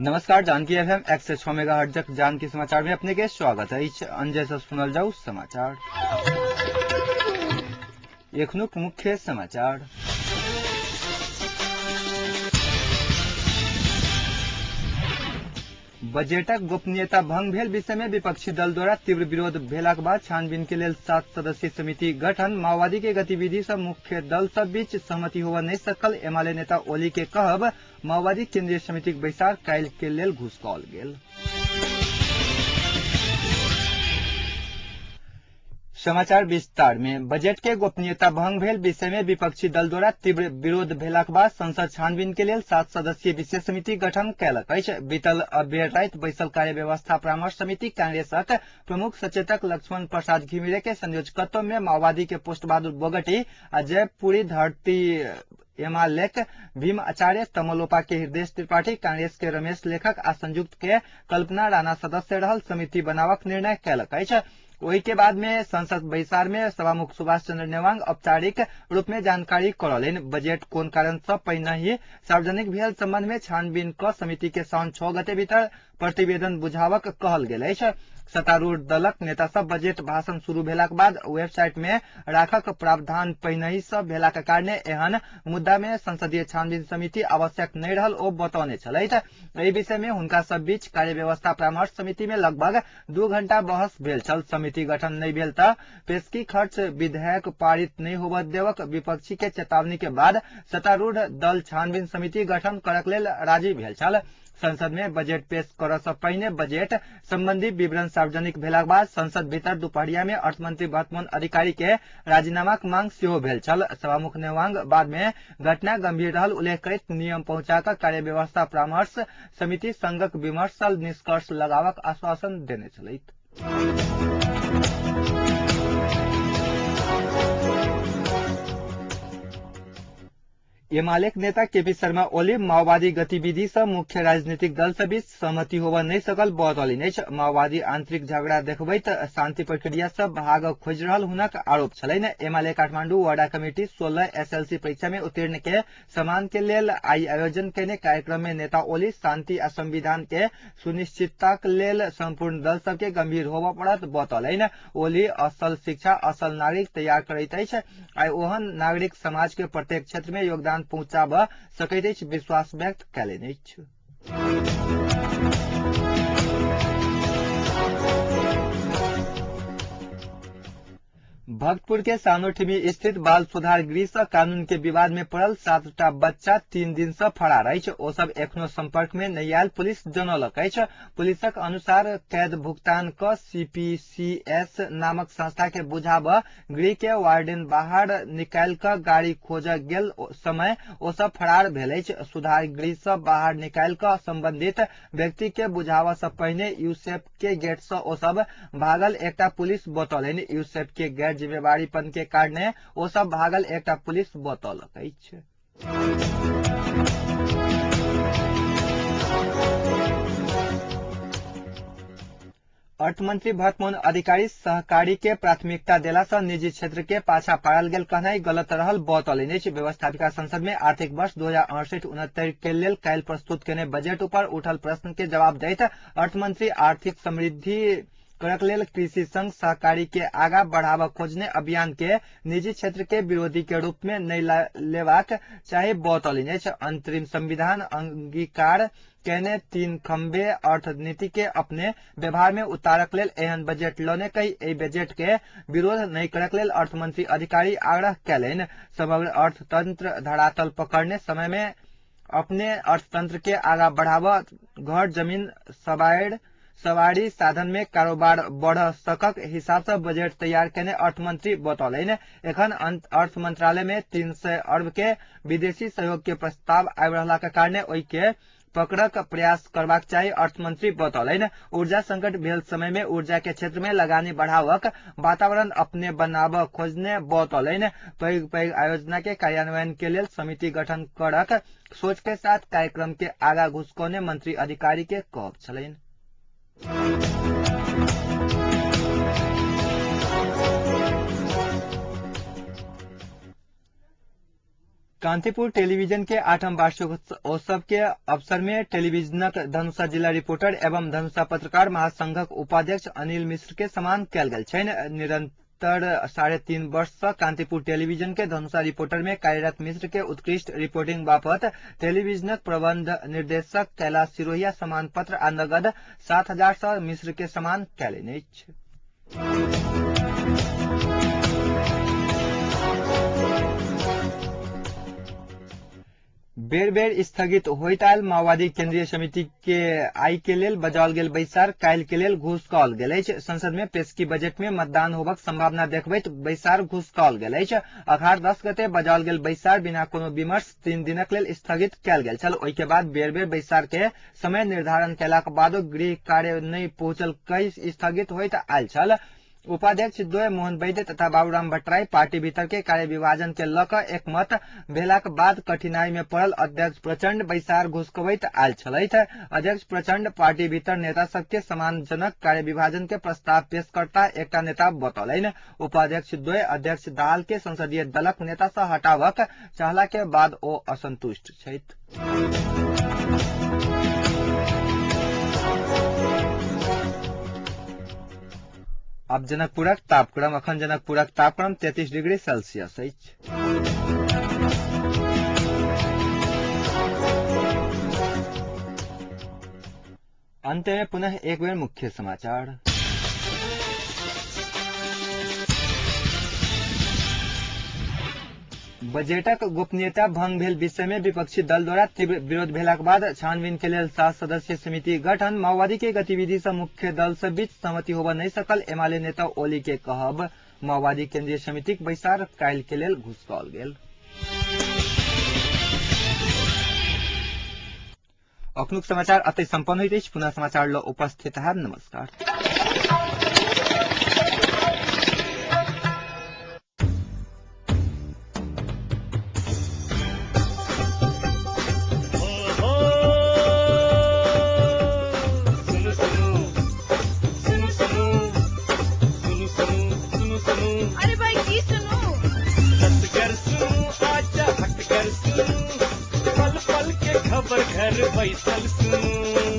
नमस्कार, Janaki FM 106 megahertz Janaki समाचार में अपने के स्वागत है। अंजय से सुनल जाऊ समाचार। एखनुक मुख्य समाचार। बजेटक गोपनीयता भंग भेल विषय में विपक्षी दल द्वारा तीव्र विरोध भेलाक बाद छानबीन के लेल 7 सदस्यीय समिति गठन। माओवादी के गतिविधि से मुख्य दल सब बीच सहमति होवा नहीं सकल। एमाले नेता ओली के कहब माओवादी केंद्रीय समिति बैसार काल्हि के लेल घुसकाओल गेल। समाचार विस्तार में। बजट के गोपनीयता भंग भेल विषय में विपक्षी दल द्वारा तीव्र विरोध भेलाक बाद संसद छानबीन के लेल 7 सदस्यीय विशेष समिति गठन कयलक अछि। बीतल अबेर राति बैसल कार्य व्यवस्था परामर्श समिति कांग्रेसक प्रमुख सचेतक लक्ष्मण प्रसाद घिमिरे के संयोजकत्व में माओवादी के पुष्ट बहादुर बोगटी आ जयपुरी धरती एमालेक भीम आचार्य, तमलोपा के हृदय त्रिपाठी, कांग्रेस के रमेश लेखक आ संयुक्त के कल्पना राणा सदस्य रहल समिति बनावक निर्णय कयलक अछि। वही के बाद में संसद बैसार में सभामुख सुभाष चंद्र नेवांग औपचारिक रूप में जानकारी करौलेन। बजट कोन कारण से पहिने ही सार्वजनिक भेल संबंध में छानबीन क समिति के साउन 6 गते भीतर प्रतिवेदन बुझावक कहल गेल अछि। सत्तारूढ़ दलक नेता सब बजट भाषण शुरू भेलाक बाद वेबसाइट में राखक प्रावधान पहिने ही से भेलाक कारणे एहन मुद्दा में संसदीय छानबीन समिति आवश्यक नहीं रहल ओ बतौने छलैथ। एहि विषय में हुनका सब बीच कार्य व्यवस्था परामर्श समिति में लगभग 2 घंटा बहस भेल छल। समिति गठन नहीं भेल त पेशगी खर्च विधेयक पारित नहीं होबय देवक विपक्षी के चेतावनी के बाद सत्तारूढ़ दल छानबीन समिति गठन करक लेल राजी भेल छल। संसद में बजट पेश करऽ से पहिने बजट संबंधी विवरण सार्वजनिक भेलाक बाद संसद भीतर दुपहरिया में अर्थमंत्री भरतमोहन अधिकारी के राजीनामाक मांग सेहो भेल छल। सभामुख नेवांग बाद में घटना गंभीर रहल उल्लेख करैत नियम पहुंचाकर कार्य व्यवस्था परामर्श समिति संगक विमर्श निष्कर्ष लगावक आश्वासन देने छलैथ। एमालेक नेता केपी शर्मा ओली माओवादी गतिविधि से मुख्य राजनीतिक दल से बीच सहमति होबा नहीं सकल बतौलनि अछि। माओवादी आंतरिक झगड़ा देखबैत शांति प्रक्रिया से भाग खोज रहल हुनक आरोप छलैन। एमाले काठमांडू वार्डा कमेटी 16 एसएलसी परीक्षा में उत्तीर्ण के सम्मान के लेल आई आयोजन केने कार्यक्रम में नेता ओली शांति आ संविधान के सुनिश्चितता के लेल संपूर्ण दल सबके गंभीर होबा पड़त बतौलनि। ओली असल शिक्षा असल नागरिक तैयार करैत अछि आ ओहन नागरिक समाज के प्रत्येक क्षेत्र में योगदान पहुंचाब सकैत अछि विश्वास व्यक्त कयलनि अछि। भक्तपुर के सानोठिमी स्थित बाल सुधार गृह से कानून के विवाद में पड़ल 7टा बच्चा 3 दिन से फरार अछि। ओ सब एखनो संपर्क में नहीं आयल पुलिस जनौलक अछि। पुलिसक अनुसार कैद भुगतान क सीपीसीएस नामक संस्था के बुझाब गृह के वार्डन बाहर निकाल क गाड़ी खोज गेल समय ओ सब फरार भेल अछि। सुधार गृह से बाहर निकाल क संबंधित व्यक्ति के बुझावा से पहिने यूसेफ के गेट से ओ सब भागल एकटा पुलिस बतौलनि। यूसेफ के गैर जिम्मेवारीपन के कारणे ओ सब भागल एकटा पुलिस बतौलक अछि। अर्थमंत्री भरतमोहन अधिकारी सहकारी के प्राथमिकता देला से निजी क्षेत्र के पाछा पारल गेल कहनाई गलत रहल बतौलनि अछि। व्यवस्थापिका संसद में आर्थिक वर्ष 2068-69 के लेल काल्हि प्रस्तुत केने बजट ऊपर उठल प्रश्न के जवाब दैत अर्थमंत्री आर्थिक समृद्धि करक लेल कृषि संघ सहकारी के आगा बढ़ावा खोजने अभियान के निजी क्षेत्र के विरोधी के रूप में नहीं लेवाक चाहे बतौलनि अछि। अंतरिम संविधान अंगीकार केने 3 खंबे अर्थनीति के अपने व्यवहार में उतारक लेल एहन बजट लने कई ए बजट के विरोध नहीं करक लेल अर्थमंत्री अधिकारी आग्रह कयलनि। समग्र अर्थतंत्र धरातल पकड़ने समय में अपने अर्थतंत्र के आगा बढ़ावा घर जमीन सवारी साधन में कारोबार बढ़ सकक हिसाब से बजट तैयार केने अर्थमंत्री बतौलनि। एखन अर्थ मंत्रालय में 300 अरब के विदेशी सहयोग के प्रस्ताव आबि रहला के कारणे ओहि के पकड़क प्रयास करबाक चाही अर्थमंत्री बतौलनि। ऊर्जा संकट भेल समय में ऊर्जा के क्षेत्र में लगानी बढ़ावक वातावरण अपने बनाब खोजने बतौलनि। पैघ पैघ आयोजना के कार्यान्वयन के लेल समिति गठन करक सोच के साथ कार्यक्रम के आगा घुसकौने मंत्री अधिकारी के कहब छलनि। कांतिपुर टेलीविजन के 8वां वार्षिकोत्सव के अवसर में टेलीविजनक धनुषा जिला रिपोर्टर एवं धनुषा पत्रकार महासंघक उपाध्यक्ष अनिल मिश्र के सम्मान कयल गेल छनि। निरंतर 3.5 वर्ष से कांतिपुर टेलीविजन के धनुषा रिपोर्टर में कार्यरत मिश्र के उत्कृष्ट रिपोर्टिंग बापत टेलीविजनक प्रबंध निर्देशक कैलाश सिरोहिया सम्मान पत्र आ नगद 7,000 से मिश्र के सम्मान कयलनि अछि। बेर बेर स्थगित होइत आयल माओवादी केंद्रीय समिति के आइ के लेल बजाओल गेल बैसार काल्हि के लेल घुसकाओल गेल अछि। संसद में पेशकी बजट में मतदान होबक संभावना देखबैत बैसार घुसकाओल गेल अछि। अखाड़ 10 गते बजाओल गेल बैसार बिना कोनो विमर्श 3 दिनक लेल स्थगित कयल गेल छल। ओहि के बाद बेर बेर बैसार के समय निर्धारण कयलाक बादो गृह कार्य नहि पहुंचल कहि स्थगित होइत आयल छल। उपाध्यक्ष द्वय मोहन वैद्य तथा बाबूराम भट्टराई पार्टी भीतर के कार्य विभाजन के लऽ कऽ एकमत भेलाक बाद कठिनाई में पड़ल अध्यक्ष प्रचंड बैसार घुसकबैत आयल छलथि। अध्यक्ष प्रचंड पार्टी भीतर नेता सबके सम्मानजनक कार्य विभाजन के प्रस्ताव पेश करता एकटा नेता बतौलनि। उपाध्यक्ष द्वय अध्यक्ष दाहाल के संसदीय दलक नेता से हटावक चाहला के बाद ओ असंतुष्ट छथि। अब जनकपुरक तापक्रम अखन जनकपुरक तापक्रम 33 डिग्री सेल्सियस अछि। अंत में पुनः एक बेर मुख्य समाचार। बजेटक गोपनीयता भंग भेल विषय में विपक्षी दल द्वारा तीव्र विरोध भेलाक बाद छानबीन के लेल 7 सदस्यीय समिति गठन। माओवादी के गतिविधि से मुख्य दल से बीच सहमति होबऽ नहीं सकल एमाले नेता ओली के कहब। माओवादी केंद्रीय समिति के बैसार काल्हि के लेल घुसकाओल गेल। अखनुक समाचार अतै संपन्न होइत अछि। पुनः समाचार ल उपस्थित हैब। नमस्कार। अरे भाई की सुनो पल पल के खबर घर बैसल सुनो।